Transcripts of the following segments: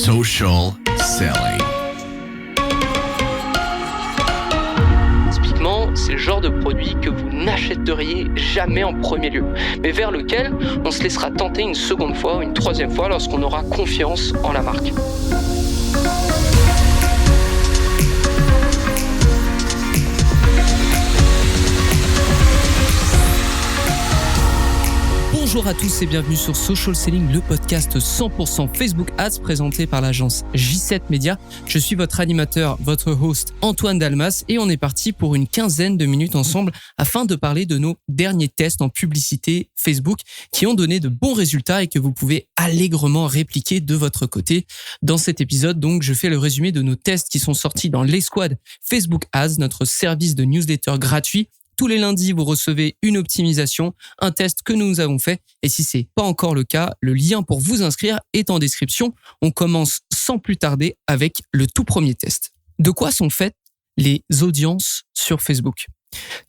Social selling. Typiquement, c'est le genre de produit que vous n'achèteriez jamais en premier lieu, mais vers lequel on se laissera tenter une seconde fois ou une troisième fois lorsqu'on aura confiance en la marque. Bonjour à tous et bienvenue sur Social Selling, le podcast 100% Facebook Ads présenté par l'agence J7 Media. Je suis votre animateur, votre host Antoine Dalmas et on est parti pour une quinzaine de minutes ensemble afin de parler de nos derniers tests en publicité Facebook qui ont donné de bons résultats et que vous pouvez allègrement répliquer de votre côté. Dans cet épisode, donc, je fais le résumé de nos tests qui sont sortis dans l'Esquad Facebook Ads, notre service de newsletter gratuit. Tous les lundis, vous recevez une optimisation, un test que nous avons fait. Et si c'est pas encore le cas, le lien pour vous inscrire est en description. On commence sans plus tarder avec le tout premier test. De quoi sont faites les audiences sur Facebook ?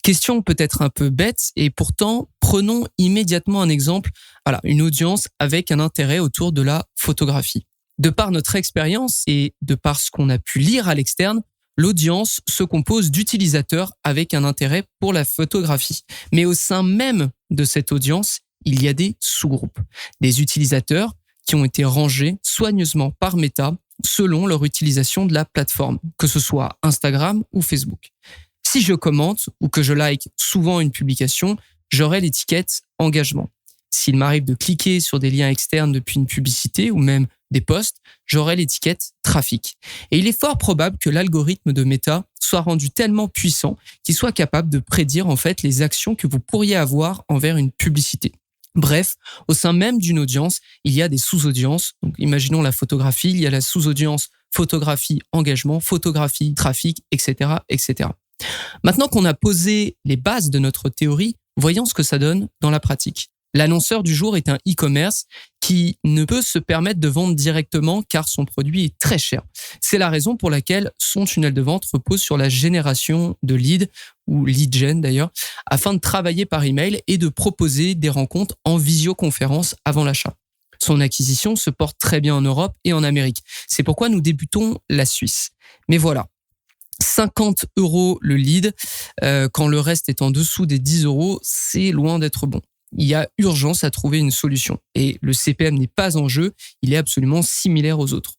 Question peut-être un peu bête et pourtant, prenons immédiatement un exemple. Voilà, une audience avec un intérêt autour de la photographie. De par notre expérience et de par ce qu'on a pu lire à l'externe, l'audience se compose d'utilisateurs avec un intérêt pour la photographie. Mais au sein même de cette audience, il y a des sous-groupes. Des utilisateurs qui ont été rangés soigneusement par Meta selon leur utilisation de la plateforme, que ce soit Instagram ou Facebook. Si je commente ou que je like souvent une publication, j'aurai l'étiquette engagement. S'il m'arrive de cliquer sur des liens externes depuis une publicité ou même des posts, j'aurai l'étiquette trafic. Et il est fort probable que l'algorithme de Meta soit rendu tellement puissant qu'il soit capable de prédire en fait les actions que vous pourriez avoir envers une publicité. Bref, au sein même d'une audience, il y a des sous-audiences. Donc, imaginons la photographie, il y a la sous-audience photographie engagement, photographie trafic, etc., etc. Maintenant qu'on a posé les bases de notre théorie, voyons ce que ça donne dans la pratique. L'annonceur du jour est un e-commerce qui ne peut se permettre de vendre directement car son produit est très cher. C'est la raison pour laquelle son tunnel de vente repose sur la génération de leads, ou lead gen d'ailleurs, afin de travailler par email et de proposer des rencontres en visioconférence avant l'achat. Son acquisition se porte très bien en Europe et en Amérique. C'est pourquoi nous débutons la Suisse. Mais voilà. 50 € le lead, quand le reste est en dessous des 10 €, c'est loin d'être bon. Il y a urgence à trouver une solution. Et le CPM n'est pas en jeu, il est absolument similaire aux autres.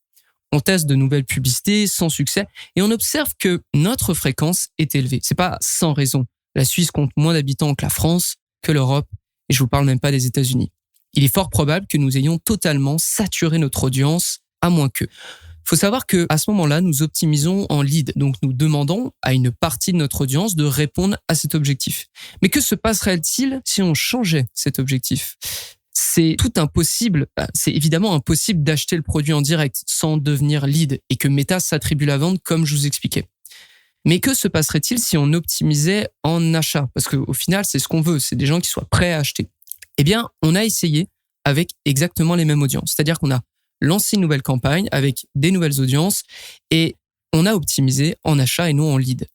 On teste de nouvelles publicités sans succès et on observe que notre fréquence est élevée. C'est pas sans raison. La Suisse compte moins d'habitants que la France, que l'Europe, et je vous parle même pas des États-Unis. Il est fort probable que nous ayons totalement saturé notre audience, à moins que. Faut savoir que à ce moment-là, nous optimisons en lead. Donc, nous demandons à une partie de notre audience de répondre à cet objectif. Mais que se passerait-il si on changeait cet objectif ? C'est évidemment impossible d'acheter le produit en direct sans devenir lead et que Meta s'attribue la vente comme je vous expliquais. Mais que se passerait-il si on optimisait en achat ? Parce qu'au final, c'est ce qu'on veut. C'est des gens qui soient prêts à acheter. Eh bien, on a essayé avec exactement les mêmes audiences. C'est-à-dire qu'on a lancer une nouvelle campagne avec des nouvelles audiences et on a optimisé en achat et non en lead.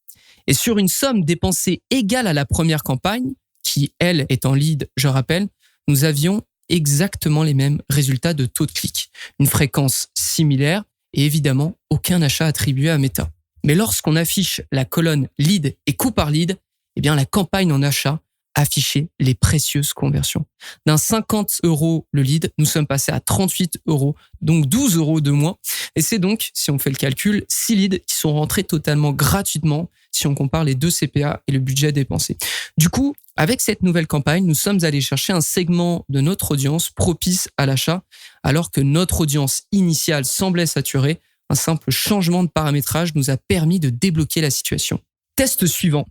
Et sur une somme dépensée égale à la première campagne, qui elle est en lead, je rappelle, nous avions exactement les mêmes résultats de taux de clic. Une fréquence similaire et évidemment aucun achat attribué à Meta. Mais lorsqu'on affiche la colonne lead et coût par lead, eh bien la campagne en achat afficher les précieuses conversions. D'un 50 € le lead, nous sommes passés à 38 €, donc 12 € de moins. Et c'est donc, si on fait le calcul, 6 leads qui sont rentrés totalement gratuitement si on compare les deux CPA et le budget dépensé. Du coup, avec cette nouvelle campagne, nous sommes allés chercher un segment de notre audience propice à l'achat, alors que notre audience initiale semblait saturée. Un simple changement de paramétrage nous a permis de débloquer la situation. Test suivant.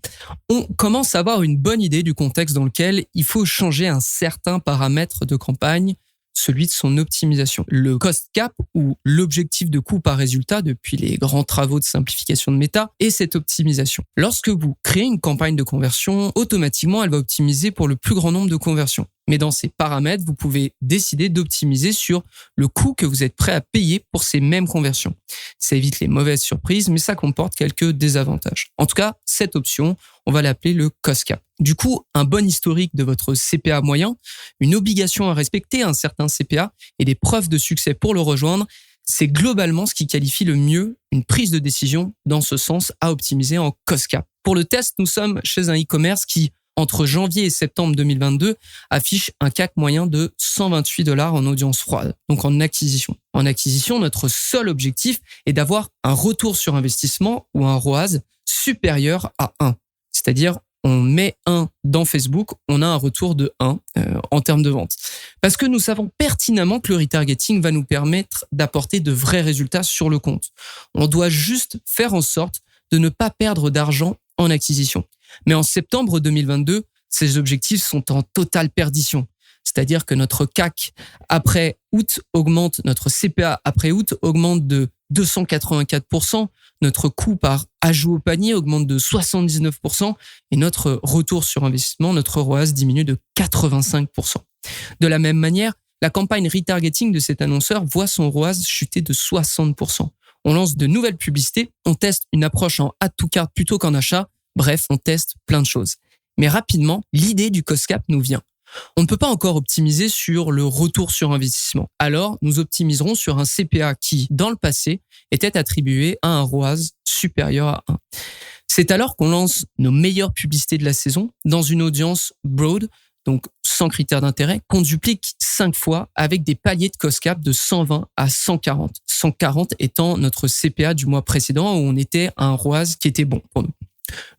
On commence à avoir une bonne idée du contexte dans lequel il faut changer un certain paramètre de campagne, celui de son optimisation. Le cost cap ou l'objectif de coût par résultat depuis les grands travaux de simplification de Meta est cette optimisation. Lorsque vous créez une campagne de conversion, automatiquement elle va optimiser pour le plus grand nombre de conversions. Mais dans ces paramètres, vous pouvez décider d'optimiser sur le coût que vous êtes prêt à payer pour ces mêmes conversions. Ça évite les mauvaises surprises, mais ça comporte quelques désavantages. En tout cas, cette option, on va l'appeler le cost cap. Du coup, un bon historique de votre CPA moyen, une obligation à respecter un certain CPA et des preuves de succès pour le rejoindre, C'est globalement ce qui qualifie le mieux une prise de décision dans ce sens à optimiser en cost cap. Pour le test, nous sommes chez un e-commerce qui, entre janvier et septembre 2022, affiche un CAC moyen de $128 en audience froide, donc en acquisition. En acquisition, notre seul objectif est d'avoir un retour sur investissement ou un ROAS supérieur à 1. C'est-à-dire, on met 1 dans Facebook, on a un retour de 1 en termes de vente. Parce que nous savons pertinemment que le retargeting va nous permettre d'apporter de vrais résultats sur le compte. On doit juste faire en sorte de ne pas perdre d'argent en acquisition. Mais en septembre 2022, ces objectifs sont en totale perdition. C'est-à-dire que notre CAC après août augmente, notre CPA après août augmente de 284%, notre coût par ajout au panier augmente de 79% et notre retour sur investissement, notre ROAS diminue de 85%. De la même manière, la campagne retargeting de cet annonceur voit son ROAS chuter de 60%. On lance de nouvelles publicités, on teste une approche en add to cart plutôt qu'en achat, bref, on teste plein de choses. Mais rapidement, l'idée du cost cap nous vient. On ne peut pas encore optimiser sur le retour sur investissement. Alors, nous optimiserons sur un CPA qui, dans le passé, était attribué à un ROAS supérieur à 1. C'est alors qu'on lance nos meilleures publicités de la saison dans une audience broad, donc sans critères d'intérêt, qu'on duplique 5 fois avec des paliers de cost cap de 120 à 140. 140 étant notre CPA du mois précédent où on était à un ROAS qui était bon pour nous.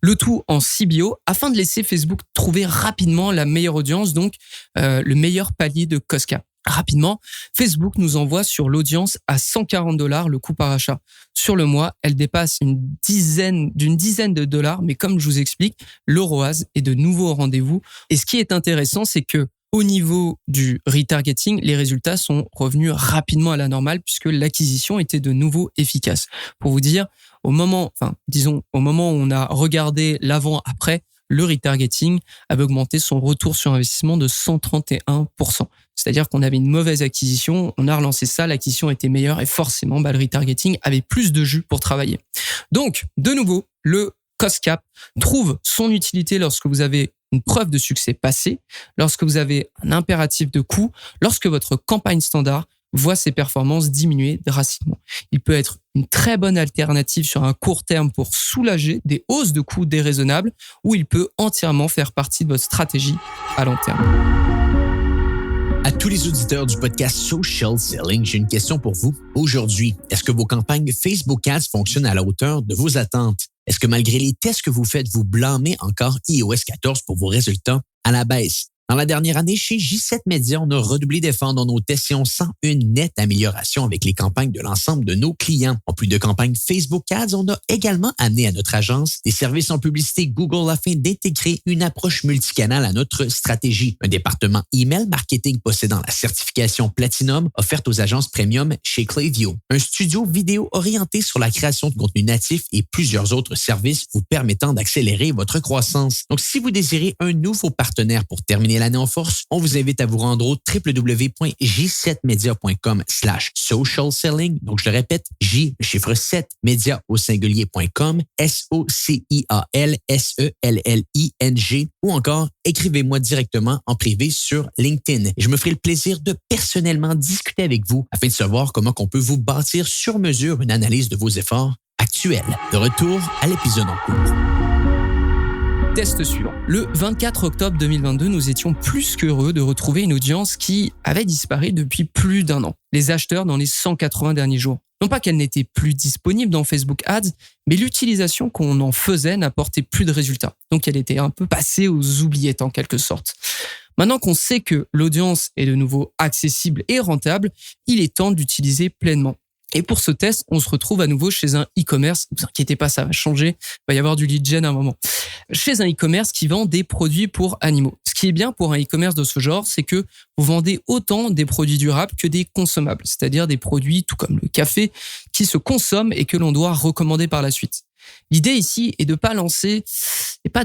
Le tout en CBO afin de laisser Facebook trouver rapidement la meilleure audience, donc le meilleur palier de cost cap. Rapidement, Facebook nous envoie sur l'audience à $140 le coût par achat. Sur le mois, elle dépasse d'une dizaine de dollars, mais comme je vous explique, le ROAS est de nouveau au rendez-vous. Et ce qui est intéressant, c'est que au niveau du retargeting, les résultats sont revenus rapidement à la normale puisque l'acquisition était de nouveau efficace. Pour vous dire, au moment où on a regardé l'avant-après, le retargeting avait augmenté son retour sur investissement de 131%. C'est-à-dire qu'on avait une mauvaise acquisition, on a relancé ça, l'acquisition était meilleure et forcément, le retargeting avait plus de jus pour travailler. Donc, de nouveau, le cost cap trouve son utilité lorsque vous avez une preuve de succès passé, lorsque vous avez un impératif de coût, lorsque votre campagne standard voit ses performances diminuer drastiquement. Il peut être une très bonne alternative sur un court terme pour soulager des hausses de coûts déraisonnables ou il peut entièrement faire partie de votre stratégie à long terme. À tous les auditeurs du podcast Social Selling, j'ai une question pour vous. Aujourd'hui, est-ce que vos campagnes Facebook Ads fonctionnent à la hauteur de vos attentes? Est-ce que malgré les tests que vous faites, vous blâmez encore iOS 14 pour vos résultats à la baisse? Dans la dernière année, chez J7 Media, on a redoublé d'efforts dans nos tests et on sent une nette amélioration avec les campagnes de l'ensemble de nos clients. En plus de campagnes Facebook Ads, on a également amené à notre agence des services en publicité Google afin d'intégrer une approche multicanale à notre stratégie. Un département email marketing possédant la certification Platinum offerte aux agences premium chez Klaviyo. Un studio vidéo orienté sur la création de contenu natif et plusieurs autres services vous permettant d'accélérer votre croissance. Donc, si vous désirez un nouveau partenaire pour terminer l'année en force, on vous invite à vous rendre au www.j7media.com/social selling. Donc, je le répète, J, le chiffre 7, média au singulier.com, SOCIALSELLING, ou encore écrivez-moi directement en privé sur LinkedIn. Et je me ferai le plaisir de personnellement discuter avec vous afin de savoir comment on peut vous bâtir sur mesure une analyse de vos efforts actuels. De retour à l'épisode en cours. Test suivant. Le 24 octobre 2022, nous étions plus qu'heureux de retrouver une audience qui avait disparu depuis plus d'un an. Les acheteurs dans les 180 derniers jours. Non pas qu'elle n'était plus disponible dans Facebook Ads, mais l'utilisation qu'on en faisait n'apportait plus de résultats. Donc elle était un peu passée aux oubliettes en quelque sorte. Maintenant qu'on sait que l'audience est de nouveau accessible et rentable, il est temps d'utiliser pleinement. Et pour ce test, on se retrouve à nouveau chez un e-commerce. Ne vous inquiétez pas, ça va changer. Il va y avoir du lead gen à un moment. Chez un e-commerce qui vend des produits pour animaux. Ce qui est bien pour un e-commerce de ce genre, c'est que vous vendez autant des produits durables que des consommables. C'est-à-dire des produits, tout comme le café, qui se consomment et que l'on doit recommander par la suite. L'idée ici est de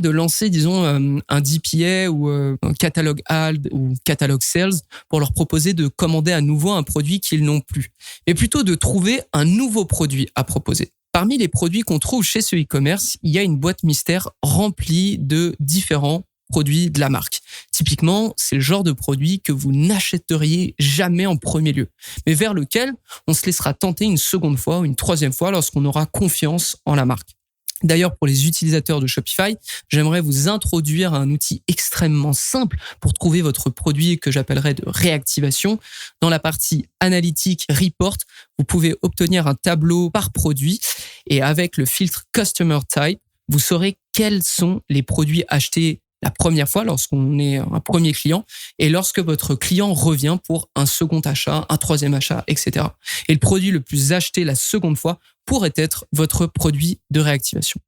lancer, disons, un DPA ou un catalogue ad ou catalogue sales pour leur proposer de commander à nouveau un produit qu'ils n'ont plus, mais plutôt de trouver un nouveau produit à proposer. Parmi les produits qu'on trouve chez ce e-commerce, il y a une boîte mystère remplie de différents produit de la marque. Typiquement, c'est le genre de produit que vous n'achèteriez jamais en premier lieu, mais vers lequel on se laissera tenter une seconde fois ou une troisième fois lorsqu'on aura confiance en la marque. D'ailleurs, pour les utilisateurs de Shopify, j'aimerais vous introduire à un outil extrêmement simple pour trouver votre produit que j'appellerais de réactivation. Dans la partie analytique report, vous pouvez obtenir un tableau par produit et avec le filtre Customer Type, vous saurez quels sont les produits achetés la première fois lorsqu'on est un premier client et lorsque votre client revient pour un second achat, un troisième achat, etc. Et le produit le plus acheté la seconde fois pourrait être votre produit de réactivation.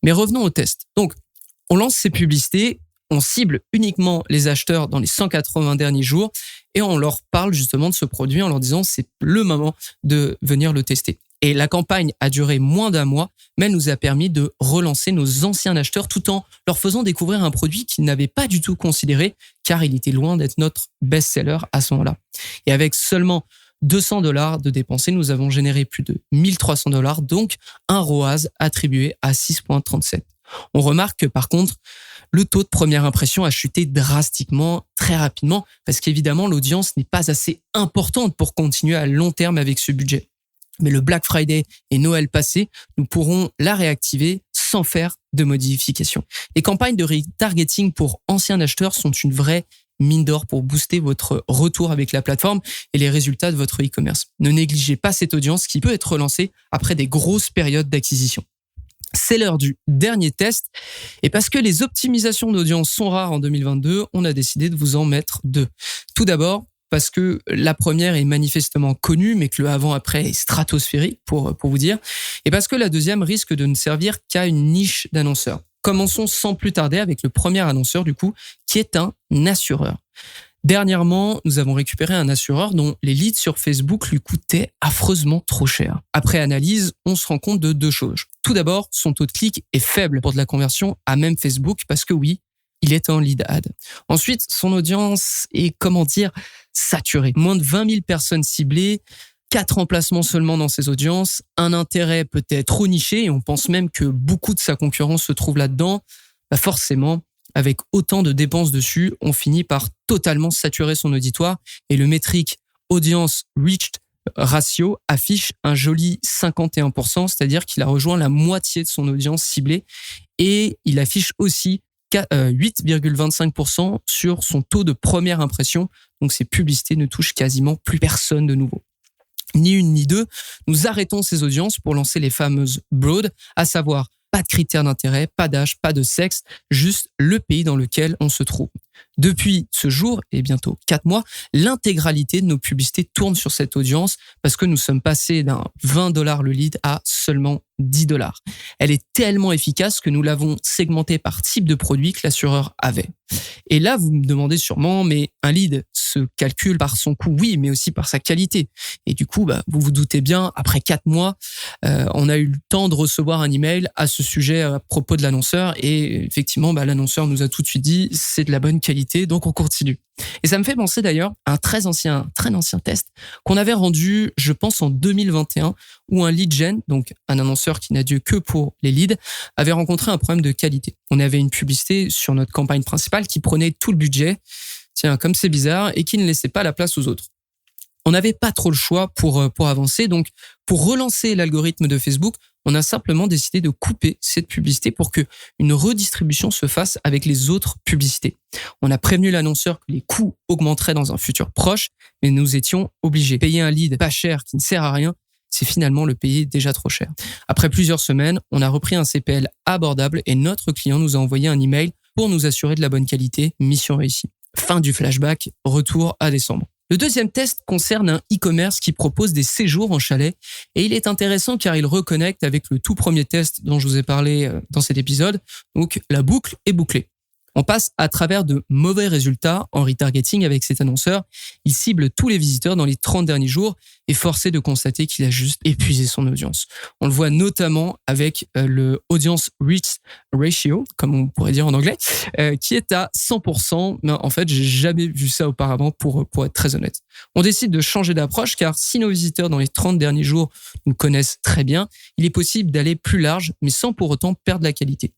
Mais revenons au test. Donc, on lance ces publicités, on cible uniquement les acheteurs dans les 180 derniers jours et on leur parle justement de ce produit en leur disant c'est le moment de venir le tester. Et la campagne a duré moins d'1 mois, mais elle nous a permis de relancer nos anciens acheteurs tout en leur faisant découvrir un produit qu'ils n'avaient pas du tout considéré, car il était loin d'être notre best-seller à ce moment-là. Et avec seulement $200 de dépensés, nous avons généré plus de $1 300, donc un ROAS attribué à 6,37. On remarque que par contre, le taux de première impression a chuté drastiquement, très rapidement, parce qu'évidemment, l'audience n'est pas assez importante pour continuer à long terme avec ce budget. Mais le Black Friday et Noël passé, nous pourrons la réactiver sans faire de modifications. Les campagnes de retargeting pour anciens acheteurs sont une vraie mine d'or pour booster votre retour avec la plateforme et les résultats de votre e-commerce. Ne négligez pas cette audience qui peut être relancée après des grosses périodes d'acquisition. C'est l'heure du dernier test. Et parce que les optimisations d'audience sont rares en 2022, on a décidé de vous en mettre 2. Tout d'abord, parce que la première est manifestement connue, mais que le avant-après est stratosphérique, pour vous dire. Et parce que la deuxième risque de ne servir qu'à une niche d'annonceurs. Commençons sans plus tarder avec le premier annonceur, du coup, qui est un assureur. Dernièrement, nous avons récupéré un assureur dont les leads sur Facebook lui coûtaient affreusement trop cher. Après analyse, on se rend compte de 2 choses. Tout d'abord, son taux de clic est faible pour de la conversion à même Facebook parce que oui, il est en lead ad. Ensuite, son audience est, saturée. Moins de 20 000 personnes ciblées, 4 emplacements seulement dans ses audiences, un intérêt peut-être trop niché et on pense même que beaucoup de sa concurrence se trouve là-dedans. Forcément, avec autant de dépenses dessus, on finit par totalement saturer son auditoire et le métrique audience reached ratio affiche un joli 51%, c'est-à-dire qu'il a rejoint la moitié de son audience ciblée et il affiche aussi 8,25% sur son taux de première impression. Donc ces publicités ne touchent quasiment plus personne de nouveau. Ni une ni deux, nous arrêtons ces audiences pour lancer les fameuses broad, à savoir pas de critères d'intérêt, pas d'âge, pas de sexe, juste le pays dans lequel on se trouve. Depuis ce jour, et bientôt 4 mois, l'intégralité de nos publicités tourne sur cette audience parce que nous sommes passés d'un $20 le lead à seulement $10. Elle est tellement efficace que nous l'avons segmentée par type de produit que l'assureur avait. Et là, vous me demandez sûrement, mais un lead se calcule par son coût, oui, mais aussi par sa qualité. Et du coup, vous vous doutez bien, après 4 mois, on a eu le temps de recevoir un email à ce sujet à propos de l'annonceur. Et effectivement, l'annonceur nous a tout de suite dit, c'est de la bonne qualité, donc on continue. Et ça me fait penser d'ailleurs à un très ancien test qu'on avait rendu, je pense, en 2021, où un lead gen, donc un annonceur qui n'a Dieu que pour les leads, avait rencontré un problème de qualité. On avait une publicité sur notre campagne principale qui prenait tout le budget, tiens, comme c'est bizarre, et qui ne laissait pas la place aux autres. On n'avait pas trop le choix pour avancer, donc pour relancer l'algorithme de Facebook, on a simplement décidé de couper cette publicité pour que une redistribution se fasse avec les autres publicités. On a prévenu l'annonceur que les coûts augmenteraient dans un futur proche, mais nous étions obligés. Payer un lead pas cher qui ne sert à rien, c'est finalement le payer déjà trop cher. Après plusieurs semaines, on a repris un CPL abordable et notre client nous a envoyé un email pour nous assurer de la bonne qualité. Mission réussie. Fin du flashback, retour à décembre. Le deuxième test concerne un e-commerce qui propose des séjours en chalet et il est intéressant car il reconnecte avec le tout premier test dont je vous ai parlé dans cet épisode. Donc la boucle est bouclée. On passe à travers de mauvais résultats en retargeting avec cet annonceur. Il cible tous les visiteurs dans les 30 derniers jours et forcé de constater qu'il a juste épuisé son audience. On le voit notamment avec le audience reach ratio, comme on pourrait dire en anglais, qui est à 100%. Mais en fait, j'ai jamais vu ça auparavant pour être très honnête. On décide de changer d'approche car si nos visiteurs dans les 30 derniers jours nous connaissent très bien, il est possible d'aller plus large mais sans pour autant perdre la qualité.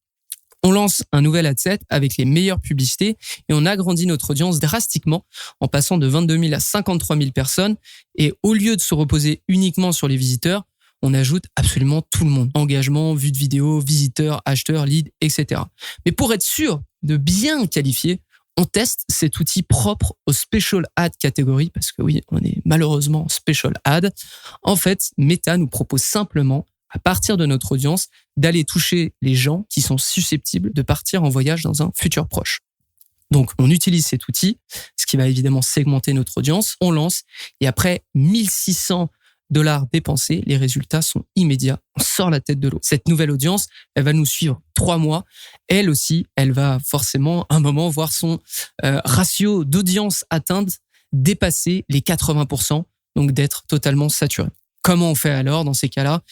On lance un nouvel ad set avec les meilleures publicités et on agrandit notre audience drastiquement en passant de 22 000 à 53 000 personnes. Et au lieu de se reposer uniquement sur les visiteurs, on ajoute absolument tout le monde. Engagement, vue de vidéo, visiteurs, acheteurs, leads, etc. Mais pour être sûr de bien qualifier, on teste cet outil propre au Special Ad catégorie parce que oui, on est malheureusement Special Ad. En fait, Meta nous propose simplement, à partir de notre audience, d'aller toucher les gens qui sont susceptibles de partir en voyage dans un futur proche. Donc, on utilise cet outil, ce qui va évidemment segmenter notre audience. On lance et après 1600 $ dépensés, les résultats sont immédiats. On sort la tête de l'eau. Cette nouvelle audience, elle va nous suivre 3 mois. Elle aussi, elle va forcément à un moment voir son ratio d'audience atteindre dépasser les 80%, donc d'être totalement saturé. Comment on fait alors dans ces cas-là ?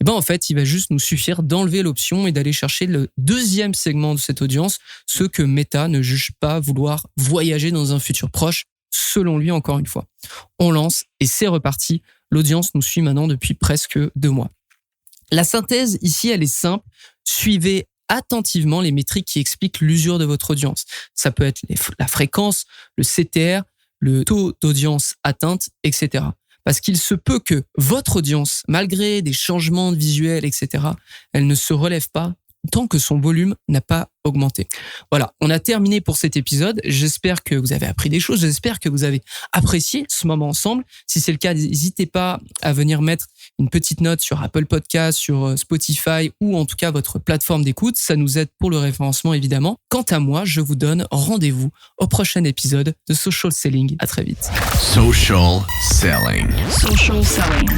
Eh ben en fait, il va juste nous suffire d'enlever l'option et d'aller chercher le deuxième segment de cette audience, ceux que Meta ne juge pas vouloir voyager dans un futur proche, selon lui encore une fois. On lance et c'est reparti. L'audience nous suit maintenant depuis presque 2 mois. La synthèse ici, elle est simple. Suivez attentivement les métriques qui expliquent l'usure de votre audience. Ça peut être la fréquence, le CTR, le taux d'audience atteinte, etc. Parce qu'il se peut que votre audience, malgré des changements de visuels, etc., elle ne se relève pas tant que son volume n'a pas augmenté. Voilà, on a terminé pour cet épisode. J'espère que vous avez appris des choses. J'espère que vous avez apprécié ce moment ensemble. Si c'est le cas, n'hésitez pas à venir mettre une petite note sur Apple Podcast, sur Spotify ou en tout cas votre plateforme d'écoute. Ça nous aide pour le référencement évidemment. Quant à moi, je vous donne rendez-vous au prochain épisode de Social Selling. À très vite. Social selling. Social selling.